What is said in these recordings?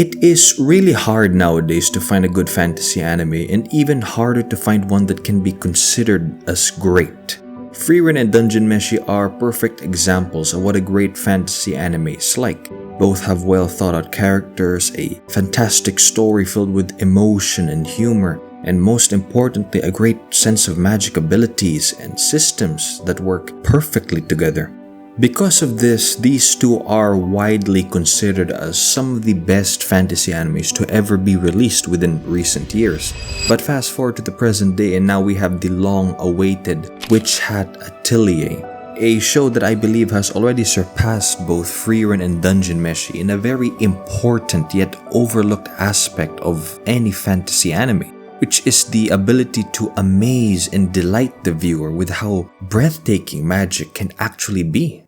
It is really hard nowadays to find a good fantasy anime, and even harder to find one that can be considered as great. Frieren and Dungeon Meshi are perfect examples of what a great fantasy anime is like. Both have well thought out characters, a fantastic story filled with emotion and humor, and most importantly, a great sense of magic abilities and systems that work perfectly together. Because of this, these two are widely considered as some of the best fantasy animes to ever be released within recent years. But fast forward to the present day, and now we have the long-awaited Witch Hat Atelier, a show that I believe has already surpassed both Frieren and Dungeon Meshi in a very important yet overlooked aspect of any fantasy anime, which is the ability to amaze and delight the viewer with how breathtaking magic can actually be.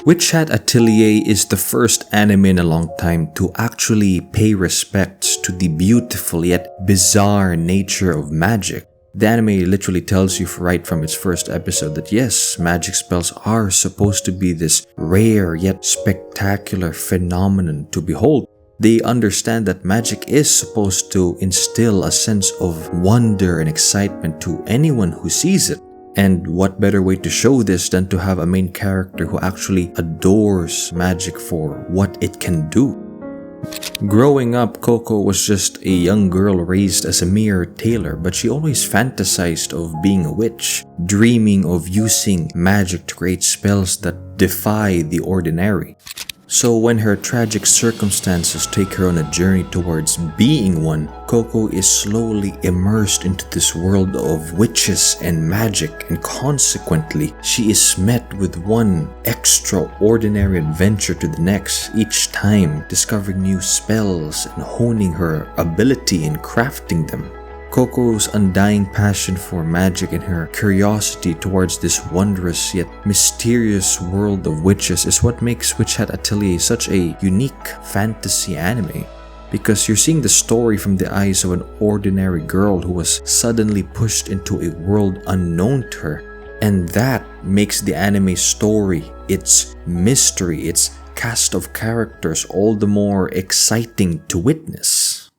Witch Hat Atelier is the first anime in a long time to actually pay respects to the beautiful yet bizarre nature of magic. The anime literally tells you right from its first episode that yes, magic spells are supposed to be this rare yet spectacular phenomenon to behold. They understand that magic is supposed to instill a sense of wonder and excitement to anyone who sees it. And what better way to show this than to have a main character who actually adores magic for what it can do. Growing up, Coco was just a young girl raised as a mere tailor, but she always fantasized of being a witch, dreaming of using magic to create spells that defy the ordinary. So when her tragic circumstances take her on a journey towards being one, Coco is slowly immersed into this world of witches and magic, and consequently, she is met with one extraordinary adventure to the next, each time discovering new spells and honing her ability in crafting them. Coco's undying passion for magic and her curiosity towards this wondrous yet mysterious world of witches is what makes Witch Hat Atelier such a unique fantasy anime. Because you're seeing the story from the eyes of an ordinary girl who was suddenly pushed into a world unknown to her. And that makes the anime story, its mystery, its cast of characters all the more exciting to witness.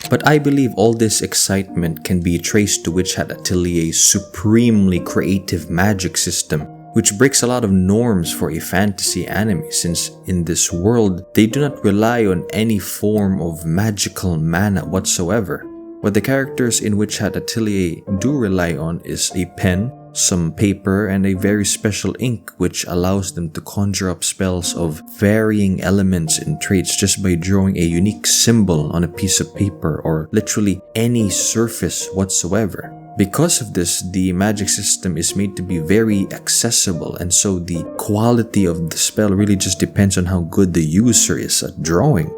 But I believe all this excitement can be traced to Witch Hat Atelier's supremely creative magic system, which breaks a lot of norms for a fantasy anime, since in this world, they do not rely on any form of magical mana whatsoever. What the characters in Witch Hat Atelier do rely on is a pen, some paper, and a very special ink which allows them to conjure up spells of varying elements and traits just by drawing a unique symbol on a piece of paper or literally any surface whatsoever. Because of this, the magic system is made to be very accessible, and so the quality of the spell really just depends on how good the user is at drawing.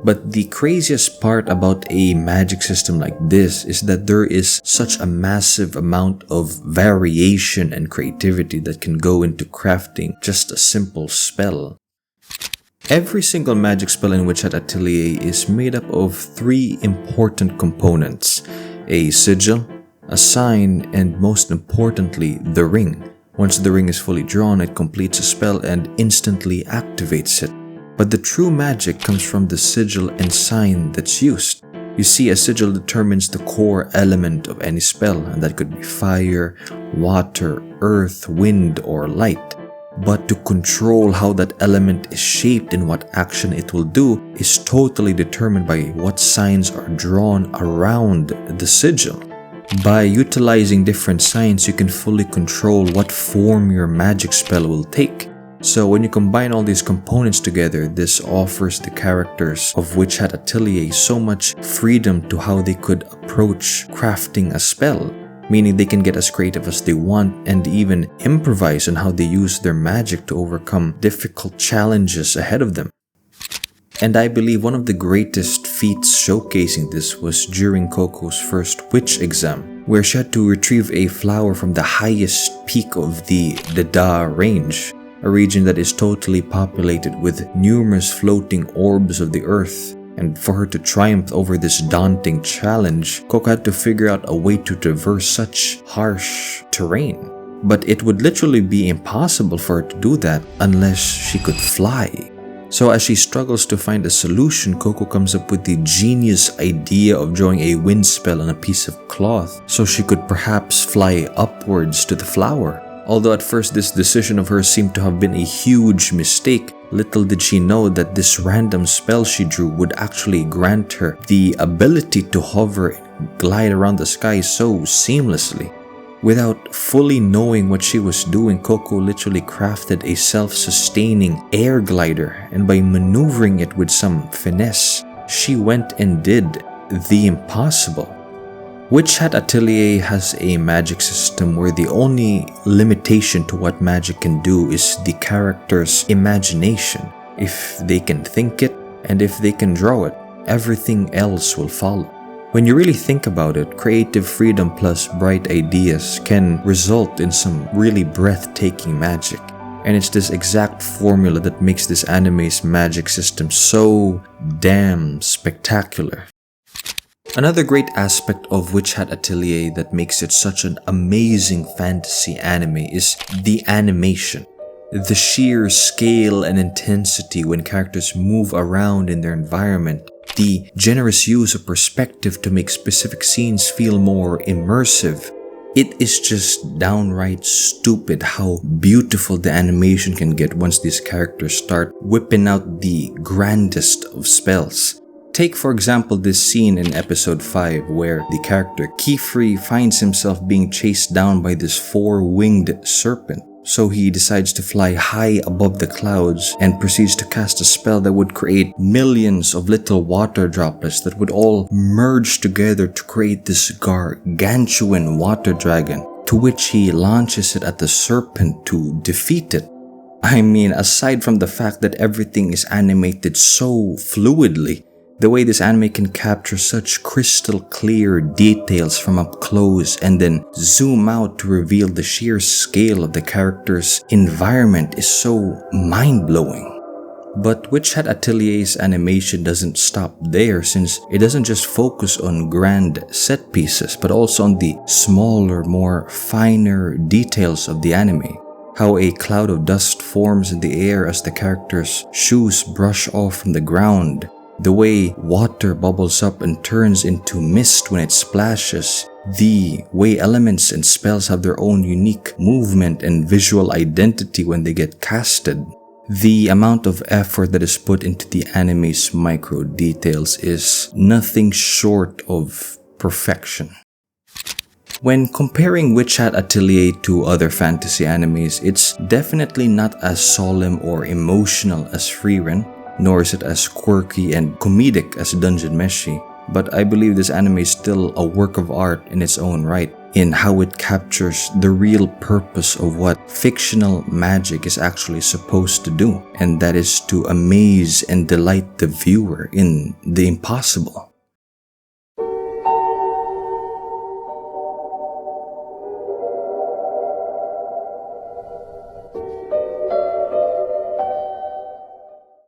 But the craziest part about a magic system like this is that there is such a massive amount of variation and creativity that can go into crafting just a simple spell. Every single magic spell in Witch Hat Atelier is made up of three important components: a sigil, a sign, and most importantly, the ring. Once the ring is fully drawn, it completes a spell and instantly activates it. But the true magic comes from the sigil and sign that's used. You see, a sigil determines the core element of any spell, and that could be fire, water, earth, wind, or light. But to control how that element is shaped and what action it will do is totally determined by what signs are drawn around the sigil. By utilizing different signs, you can fully control what form your magic spell will take. So when you combine all these components together, this offers the characters of Witch Hat Atelier so much freedom to how they could approach crafting a spell, meaning they can get as creative as they want and even improvise on how they use their magic to overcome difficult challenges ahead of them. And I believe one of the greatest feats showcasing this was during Coco's first witch exam, where she had to retrieve a flower from the highest peak of the Da range, a region that is totally populated with numerous floating orbs of the earth. And for her to triumph over this daunting challenge, Coco had to figure out a way to traverse such harsh terrain. But it would literally be impossible for her to do that unless she could fly. So as she struggles to find a solution, Coco comes up with the genius idea of drawing a wind spell on a piece of cloth so she could perhaps fly upwards to the flower. Although at first this decision of hers seemed to have been a huge mistake, little did she know that this random spell she drew would actually grant her the ability to hover and glide around the sky so seamlessly. Without fully knowing what she was doing, Coco literally crafted a self-sustaining air glider, and by maneuvering it with some finesse, she went and did the impossible. Witch Hat Atelier has a magic system where the only limitation to what magic can do is the character's imagination. If they can think it, and if they can draw it, everything else will follow. When you really think about it, creative freedom plus bright ideas can result in some really breathtaking magic. And it's this exact formula that makes this anime's magic system so damn spectacular. Another great aspect of Witch Hat Atelier that makes it such an amazing fantasy anime is the animation. The sheer scale and intensity when characters move around in their environment, the generous use of perspective to make specific scenes feel more immersive. It is just downright stupid how beautiful the animation can get once these characters start whipping out the grandest of spells. Take for example this scene in episode 5 where the character Kefri finds himself being chased down by this 4-winged serpent. So he decides to fly high above the clouds and proceeds to cast a spell that would create millions of little water droplets that would all merge together to create this gargantuan water dragon, to which he launches it at the serpent to defeat it. I mean, aside from the fact that everything is animated so fluidly, the way this anime can capture such crystal clear details from up close and then zoom out to reveal the sheer scale of the character's environment is so mind-blowing. But Witch Hat Atelier's animation doesn't stop there, since it doesn't just focus on grand set pieces but also on the smaller, more finer details of the anime. How a cloud of dust forms in the air as the character's shoes brush off from the ground. The way water bubbles up and turns into mist when it splashes. The way elements and spells have their own unique movement and visual identity when they get casted. The amount of effort that is put into the anime's micro details is nothing short of perfection. When comparing Witch Hat Atelier to other fantasy animes, it's definitely not as solemn or emotional as Frieren, nor is it as quirky and comedic as Dungeon Meshi, but I believe this anime is still a work of art in its own right, in how it captures the real purpose of what fictional magic is actually supposed to do, and that is to amaze and delight the viewer in the impossible.